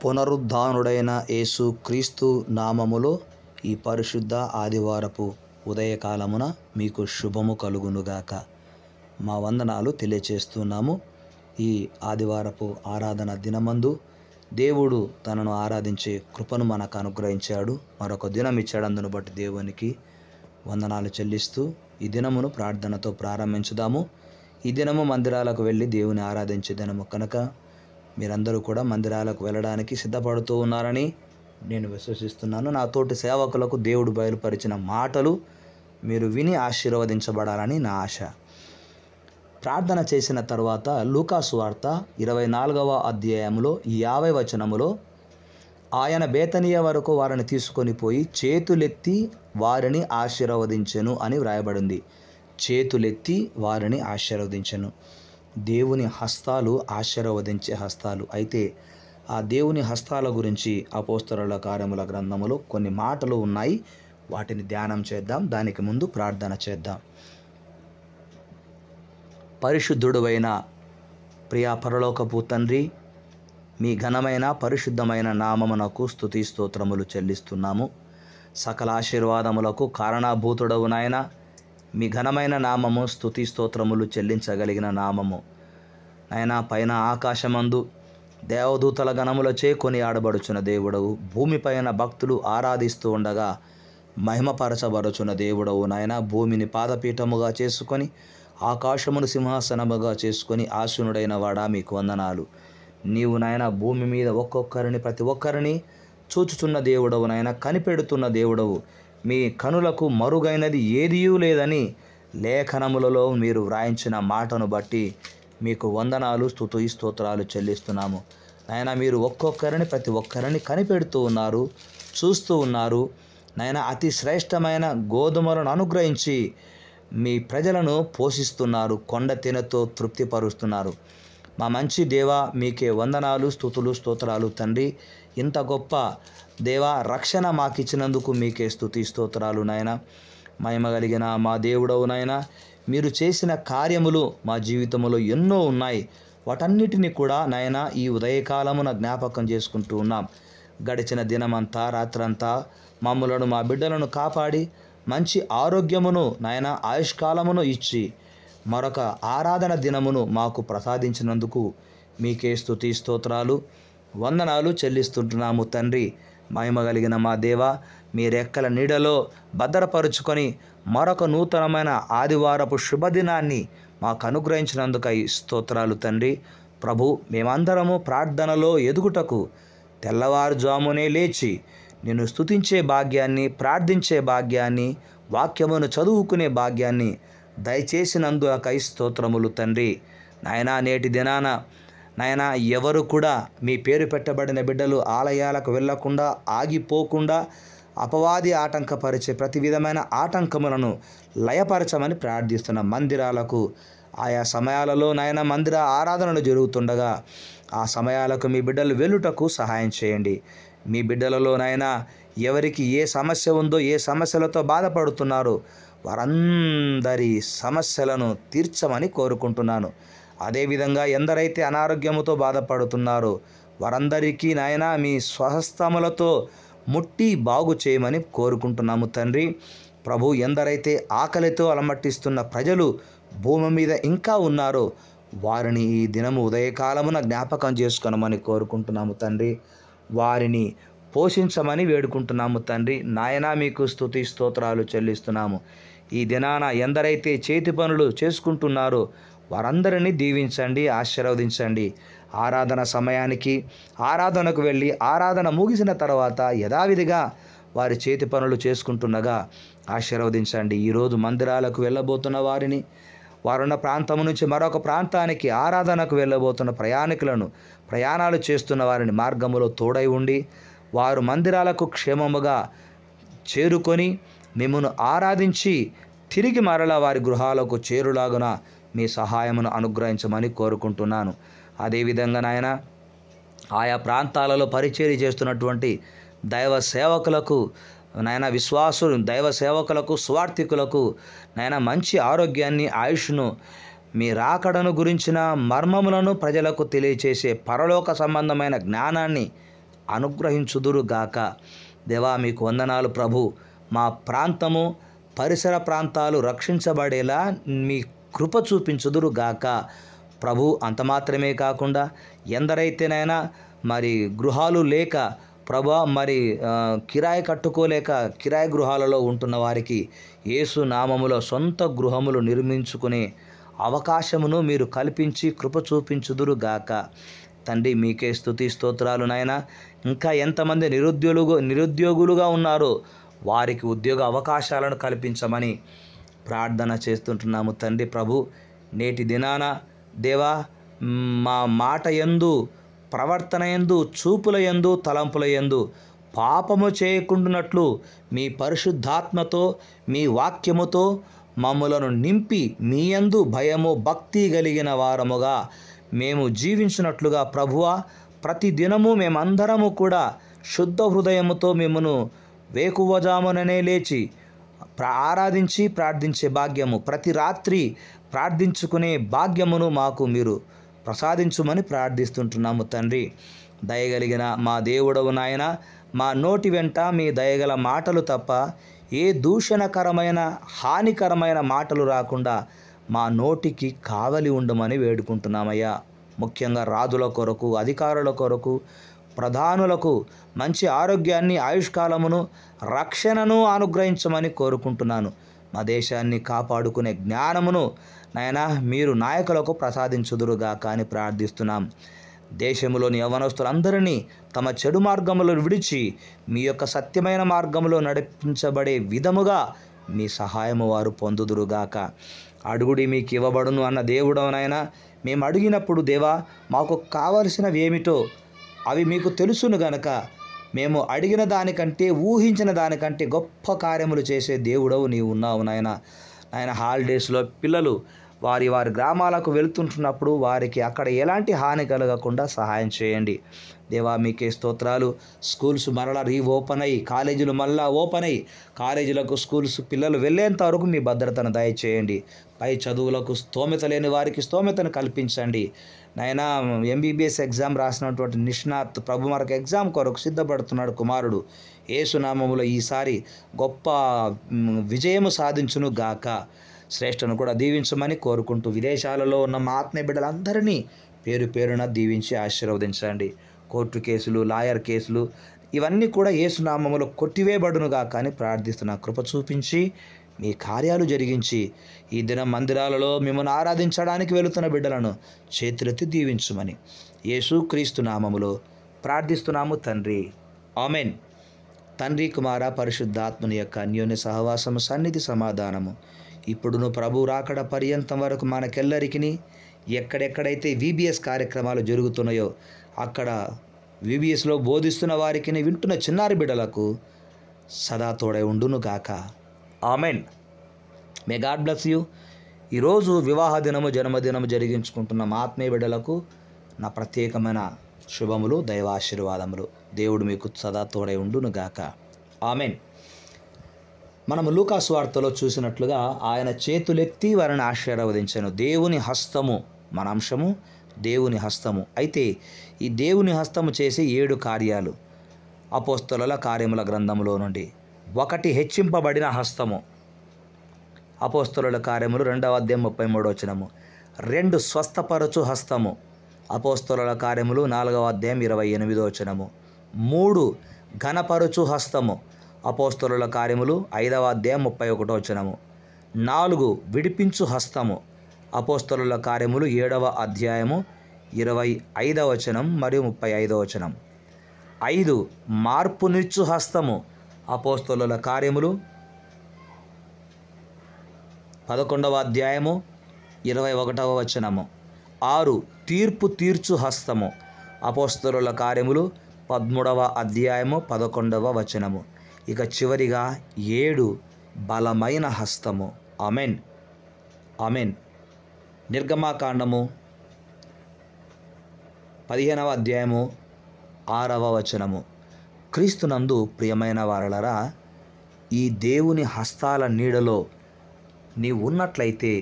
పునరుద్ధానుడైన యేసు క్రీస్తు నామములో ఈ పరిశుద్ధ ఆదివారపు ఉదయకాలమున మీకు శుభము కలుగునుగాక. మా వందనాలు తెలియచేస్తున్నాము. ఈ ఆదివారపు ఆరాధన దినమందు దేవుడు తనను ఆరాధించే కృపను మనకు అనుగ్రహించాడు. మరొక దినం ఇచ్చాడు. అందును బట్టి దేవునికి వందనాలు చెల్లిస్తూ ఈ దినమును ప్రార్థనతో ప్రారంభించుదాము. ఈ దినము మందిరాలకు వెళ్ళి దేవుని ఆరాధించే దినము కనుక మీరందరూ కూడా మందిరాలకు వెళ్ళడానికి సిద్ధపడుతూ ఉన్నారని నేను విశ్వసిస్తున్నాను. నా తోటి సేవకులకు దేవుడు బయలుపరిచిన మాటలు మీరు విని ఆశీర్వదించబడాలని నా ఆశ. ప్రార్థన చేసిన తర్వాత లూకా సువార్త 24వ అధ్యాయంలో 50వ వచనములో ఆయన బేతనియ వరకు వారిని తీసుకొని పోయి చేతులెత్తి వారిని ఆశీర్వదించెను అని వ్రాయబడింది. చేతులెత్తి వారిని ఆశీర్వదించెను. దేవుని హస్తాలు ఆశీర్వదించే హస్తాలు. అయితే ఆ దేవుని హస్తాల గురించి అపోస్తలుల కార్యముల గ్రంథములో కొన్ని మాటలు ఉన్నాయి. వాటిని ధ్యానం చేద్దాం. దానికి ముందు ప్రార్థన చేద్దాం. పరిశుద్ధుడైన ప్రియా పరలోకపు తండ్రి, మీ ఘనమైన పరిశుద్ధమైన నామమునకు స్తుతి స్తోత్రములు చెల్లిస్తున్నాము. సకల ఆశీర్వాదములకు కారణభూతుడవు నాయన. మీ ఘనమైన నామము స్తుతి స్తోత్రములు చెల్లించగలిగిన నామము నాయన. పైన ఆకాశమందు దేవదూతల గణములచే కొనియాడబడుచున్న దేవుడవు, భూమిపైన భక్తులు ఆరాధిస్తూ ఉండగా మహిమపరచబడుచున్న దేవుడవు నాయన. భూమిని పాదపీఠముగా చేసుకొని ఆకాశమును సింహాసనముగా చేసుకొని ఆసీనుడైన వాడా మీకు వందనాలు. నీవు నాయన భూమి మీద ప్రతి ఒక్కరిని చూచుచున్న దేవుడవు నాయన, కనిపెడుతున్న దేవుడవు. మీ కనులకు మరుగైనది ఏదియూ లేదని లేఖనములలో మీరు వ్రాయించిన మాటను బట్టి మీకు వందనాలు, స్తుతి స్తోత్రాలు చెల్లిస్తున్నాము నాయన. మీరు ప్రతి ఒక్కరిని కనిపెడుతూ ఉన్నారు, చూస్తూ ఉన్నారు నాయన. అతి శ్రేష్టమైన గోధుమలను అనుగ్రహించి మీ ప్రజలను పోషిస్తున్నారు, కొండ తినతో తృప్తిపరుస్తున్నారు. మా మంచి దేవా, మీకే వందనాలు, స్తుతులు స్తోత్రాలు తండ్రి. ఇంత గొప్ప దేవా రక్షణ మాకిచ్చినందుకు మీకే స్తుతి స్తోత్రాలు నాయన. మహిమ కలిగిన మా దేవుడవు నాయన, మీరు చేసిన కార్యములు మా జీవితంలో ఎన్నో ఉన్నాయి. వాటన్నిటిని కూడా నాయన ఈ ఉదయకాలమున జ్ఞాపకం చేసుకుంటూ ఉన్నాం. గడిచిన దినమంతా రాత్రంతా మమ్ములను మా బిడ్డలను కాపాడి మంచి ఆరోగ్యమును నాయన ఆయుష్కాలమును ఇచ్చి మరొక ఆరాధన దినమును మాకు ప్రసాదించినందుకు మీకే స్తుతి స్తోత్రాలు వందనాలు చెల్లిస్తుంటున్నాము తండ్రి. మహిమ కలిగిన మా దేవ, మీ రెక్కల నీడలో భద్రపరుచుకొని మరొక నూతనమైన ఆదివారపు శుభదినాన్ని మాకు అనుగ్రహించినందుకై స్తోత్రాలు తండ్రి. ప్రభు, మేమందరము ప్రార్థనలో ఎదుగుటకు తెల్లవారుజామునే లేచి నిన్ను స్తుతించే భాగ్యాన్ని, ప్రార్థించే భాగ్యాన్ని, వాక్యమును చదువుకునే భాగ్యాన్ని దయచేసినందుకై స్తోత్రములు తండ్రి. నాయనా, నేటి దినాన నాయనా ఎవరు కూడా మీ పేరు పెట్టబడిన బిడ్డలు ఆలయాలకు వెళ్ళకుండా, ఆగిపోకుండా అపవాది ఆటంకపరిచే ప్రతి విధమైన ఆటంకములను లయపరచమని ప్రార్థిస్తున్న మందిరాలకు ఆయా సమయాలలో నాయన మందిర ఆరాధనలు జరుగుతుండగా ఆ సమయాలకు మీ బిడ్డలు వెళ్ళుటకు సహాయం చేయండి. మీ బిడ్డలలో నాయన ఎవరికి ఏ సమస్య ఉందో, ఏ సమస్యలతో బాధపడుతున్నారో వారందరి సమస్యలను తీర్చమని కోరుకుంటున్నాను. అదేవిధంగా ఎందరైతే అనారోగ్యముతో బాధపడుతున్నారో వారందరికీ నాయన మీ స్వహస్తములతో ముట్టి బాగు చేయమని కోరుకుంటున్నాము తండ్రి. ప్రభు, ఎందరైతే ఆకలితో అలమటిస్తున్న ప్రజలు భూమి మీద ఇంకా ఉన్నారో వారిని ఈ దినము ఉదయకాలమున జ్ఞాపకం చేసుకొనమని కోరుకుంటున్నాము తండ్రి. వారిని పోషించమని వేడుకుంటున్నాము తండ్రి. నాయన, మీకు స్తుతి స్తోత్రాలు చెల్లిస్తున్నాము. ఈ దినాన ఎందరైతే చేతి పనులు చేసుకుంటున్నారో వారందరినీ దీవించండి, ఆశీర్వదించండి. ఆరాధన సమయానికి ఆరాధనకు వెళ్ళి ఆరాధన ముగిసిన తర్వాత యథావిధిగా వారి చేతి పనులు చేసుకుంటుండగా ఆశీర్వదించండి. ఈరోజు మందిరాలకు వెళ్ళబోతున్న వారిని, వారున్న ప్రాంతం నుంచి మరొక ప్రాంతానికి ఆరాధనకు వెళ్ళబోతున్న ప్రయాణాలు చేస్తున్న వారిని మార్గములో తోడై ఉండి వారు మందిరాలకు క్షేమముగా చేరుకొని మిమ్మును ఆరాధించి తిరిగి మరలా వారి గృహాలకు చేరులాగున మీ సహాయమును అనుగ్రహించమని కోరుకుంటున్నాను. అదేవిధంగా నాయన ఆయా ప్రాంతాలలో పరిచర్య చేస్తున్నటువంటి దైవ సేవకులకు నాయన, విశ్వాసులు దైవ సేవకులకు, స్వార్థికులకు నాయన మంచి ఆరోగ్యాన్ని, ఆయుష్ను, మీ రాకడను గురించిన మర్మములను ప్రజలకు తెలియచేసే పరలోక సంబంధమైన జ్ఞానాన్ని అనుగ్రహించుదురుగాక. దేవా మీకు వందనాలు ప్రభు. మా ప్రాంతము పరిసర ప్రాంతాలు రక్షించబడేలా మీ కృప చూపించుదురుగాక ప్రభు. అంత మాత్రమే కాకుండా ఎందరైతేనైనా మరి గృహాలు లేక ప్రభా మరి కిరాయి కట్టుకోలేక కిరాయి గృహాలలో ఉంటున్న వారికి యేసు నామములో సొంత గృహములు నిర్మించుకునే అవకాశమును మీరు కల్పించి కృప చూపించుదురుగాక తండ్రి. మీకే స్తుతి స్తోత్రాలు నాయన. ఇంకా ఎంతమంది నిరుద్యోగులుగా ఉన్నారో వారికి ఉద్యోగ అవకాశాలను కల్పించమని ప్రార్థన చేస్తుంటున్నాము తండ్రి ప్రభు. నేటి దినాన దేవా మా మాట యందు, ప్రవర్తన యందు, చూపుల యందు, తలంపుల యందు పాపము చేయకుండానట్లు మీ పరిశుద్ధాత్మతో మీ వాక్యముతో మమ్ములను నింపి మీ యందు భయము భక్తి కలిగిన వారముగా మేము జీవించినట్లుగా ప్రభువా, ప్రతి దినము మేమందరము కూడా శుద్ధ హృదయముతో మిమ్మను వేకువజాముననే లేచి ఆరాధించి ప్రార్థించే భాగ్యము, ప్రతి రాత్రి ప్రార్థించుకునే భాగ్యమును మాకు మీరు ప్రసాదించుమని ప్రార్థిస్తుంటున్నాము తండ్రి. దయగలిగిన మా దేవుడవు నాయన, మా నోటి వెంట మీ దయగల మాటలు తప్ప ఏ దూషణకరమైన హానికరమైన మాటలు రాకుండా మా నోటికి కావలి ఉండమని వేడుకుంటున్నామయ్యా. ముఖ్యంగా రాజుల కొరకు, అధికారుల కొరకు, ప్రధానులకు మంచి ఆరోగ్యాన్ని, ఆయుష్కాలమును, రక్షణను అనుగ్రహించమని కోరుకుంటున్నాను. మా దేశాన్ని కాపాడుకునే జ్ఞానమును నాయనా మీరు నాయకులకు ప్రసాదించుదురుగాక అని ప్రార్థిస్తున్నాం. దేశంలోని యవ్వనస్తులందరినీ తమ చెడు మార్గములను విడిచి మీ యొక్క సత్యమైన మార్గంలో నడిపించబడే విధముగా మీ సహాయము వారు పొందుదురుగాక. అడుగుడి మీకు ఇవ్వబడును అన్న దేవుడవనైనా మేము అడిగినప్పుడు దేవా మాకు కావలసినవి ఏమిటో అవి మీకు తెలుసును గనక మేము అడిగిన దానికంటే, ఊహించిన దానికంటే గొప్ప కార్యములు చేసే దేవుడవు నీవు ఉన్నావు నాయన. హాలిడేస్లో పిల్లలు వారి గ్రామాలకు వెళ్తుంటున్నప్పుడు వారికి అక్కడ ఎలాంటి హాని కలగకుండా సహాయం చేయండి దేవా. మీకే స్తోత్రాలు. స్కూల్స్ మరలా ఓపెన్ అయ్యి, కాలేజీలు మళ్ళా ఓపెన్ అయ్యి, కాలేజీలకు స్కూల్స్ పిల్లలు వెళ్ళేంత వరకు మీ భద్రతను దయచేయండి. పై చదువులకు స్తోమత లేని వారికి స్తోమతను కల్పించండి నాయనా. ఎంబీబీఎస్ ఎగ్జామ్ రాసినటువంటి నిష్ణాత్ ప్రభు మరొక ఎగ్జామ్ కొరకు సిద్ధపడుతున్నాడు కుమారుడు. యేసునామములో ఈసారి గొప్ప విజయము సాధించును గాక. శ్రేష్ఠను కూడా దీవించమని కోరుకుంటూ విదేశాలలో ఉన్న మా ఆత్మీయ బిడ్డలందరినీ పేరు పేరున దీవించి ఆశీర్వదించండి. కోర్టు కేసులు, లాయర్ కేసులు ఇవన్నీ కూడా యేసునామములో కొట్టివేయబడునుగా కానీ ప్రార్థిస్తున్న కృప చూపించి మీ కార్యాలు జరిగించి ఈ దినం మందిరాలలో మిమ్మల్ని ఆరాధించడానికి వెళుతున్న బిడ్డలను చేతులెత్తి దీవించుమని యేసు క్రీస్తు నామములో ప్రార్థిస్తున్నాము తండ్రి. ఆమెన్. తండ్రి, కుమార, పరిశుద్ధాత్మని యొక్క అన్యోన్య సహవాసము, సన్నిధి, సమాధానము ఇప్పుడును ప్రభు రాకడ పర్యంతం వరకు మనకెల్లరికిని ఎక్కడెక్కడైతే వీబీఎస్ కార్యక్రమాలు జరుగుతున్నాయో అక్కడ వీబీఎస్లో బోధిస్తున్న వారికి, వింటున్న చిన్నారి బిడ్డలకు సదా తోడై ఉండును గాక. Amen. May God bless you. ఈరోజు వివాహ దినము, జన్మదినము జరిగించుకుంటున్న మా ఆత్మీయ బిడ్డలకు నా ప్రత్యేకమైన శుభములు, దైవాశీర్వాదములు. దేవుడు మీకు సదా తోడై ఉండును గాక. ఆమెన్. మనము లూకా సువార్తలో చూసినట్లుగా ఆయన చేతులెత్తి వారిని ఆశీర్వదించాను. దేవుని హస్తము మన అంశము, దేవుని హస్తము. అయితే ఈ దేవుని హస్తము చేసి 7 కార్యాలు అపోస్తలుల కార్యముల గ్రంథములో నుండి. 1 హెచ్చింపబడిన హస్తము, అపోస్తలుల కార్యములు 2వ అధ్యాయం 33వ వచనము. 2 స్వస్థపరచు హస్తము, అపోస్తలుల కార్యములు 4వ అధ్యాయం 28వ వచనము. 3 ఘనపరచు హస్తము, అపోస్తలుల కార్యములు 5వ అధ్యాయం 31వ వచనము. 4 విడిపించు హస్తము, అపోస్తలుల కార్యములు 7వ అధ్యాయము 25వ వచనం మరియు 35వ వచనం. 5 మార్పునిచ్చు హస్తము, అపోస్తలుల కార్యములు 11వ అధ్యాయము 21వ వచనము. 6 తీర్పు తీర్చు హస్తము, అపోస్తలుల కార్యములు 13వ అధ్యాయము 11వ వచనము. ఇక చివరిగా 7 బలమైన హస్తము. ఆమెన్. ఆమెన్. నిర్గమాకాండము 15వ అధ్యాయము 6వ వచనము. క్రీస్తునందు ప్రియమైన వారలరా, ఈ దేవుని హస్తాల నీడలో నీవు ఉన్నట్లయితే,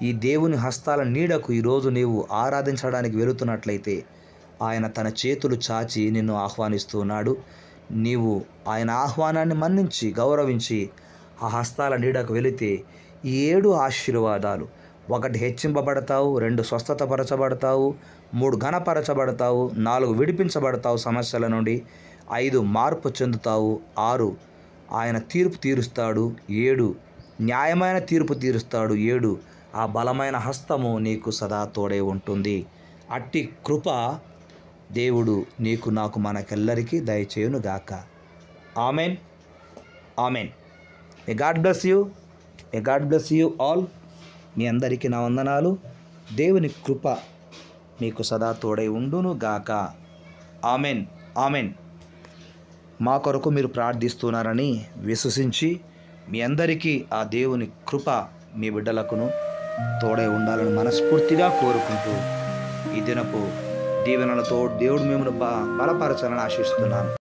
ఈ దేవుని హస్తాల నీడకు ఈరోజు నీవు ఆరాధించడానికి వెళుతున్నట్లయితే ఆయన తన చేతులు చాచి నిన్ను ఆహ్వానిస్తున్నాడు. నీవు ఆయన ఆహ్వానాన్ని మన్నించి గౌరవించి ఆ హస్తాల నీడకు వెళితే ఈ 7 ఆశీర్వాదాలు: 1 హెచ్చింపబడతావు, 2 స్వస్థతపరచబడతావు, 3 ఘనపరచబడతావు, 4 విడిపించబడతావు సమస్యల నుండి, 5 మార్పు చెందుతావు, 6 ఆయన తీర్పు తీరుస్తాడు, 7 న్యాయమైన తీర్పు తీరుస్తాడు, 7 ఆ బలమైన హస్తము నీకు సదా తోడై ఉంటుంది. అట్టి కృప దేవుడు నీకు నాకు మనకెల్లరికీ దయచేయునుగాక. Amen. Amen. May God bless you. May God bless you all. మీ అందరికీ నా వందనాలు. దేవుని కృప మీకు సదా తోడై ఉండునుగాక. ఆమెన్. ఆమెన్. మా కొరకు మీరు ప్రార్థిస్తున్నారని విశ్వసించి మీ అందరికీ ఆ దేవుని కృప మీ బిడ్డలకును తోడై ఉండాలని మనస్ఫూర్తిగా కోరుకుంటూ ఈ దినపు దీవెనలతో దేవుడు మిమ్మల్ని బలపరచాలని ఆశిస్తున్నాను.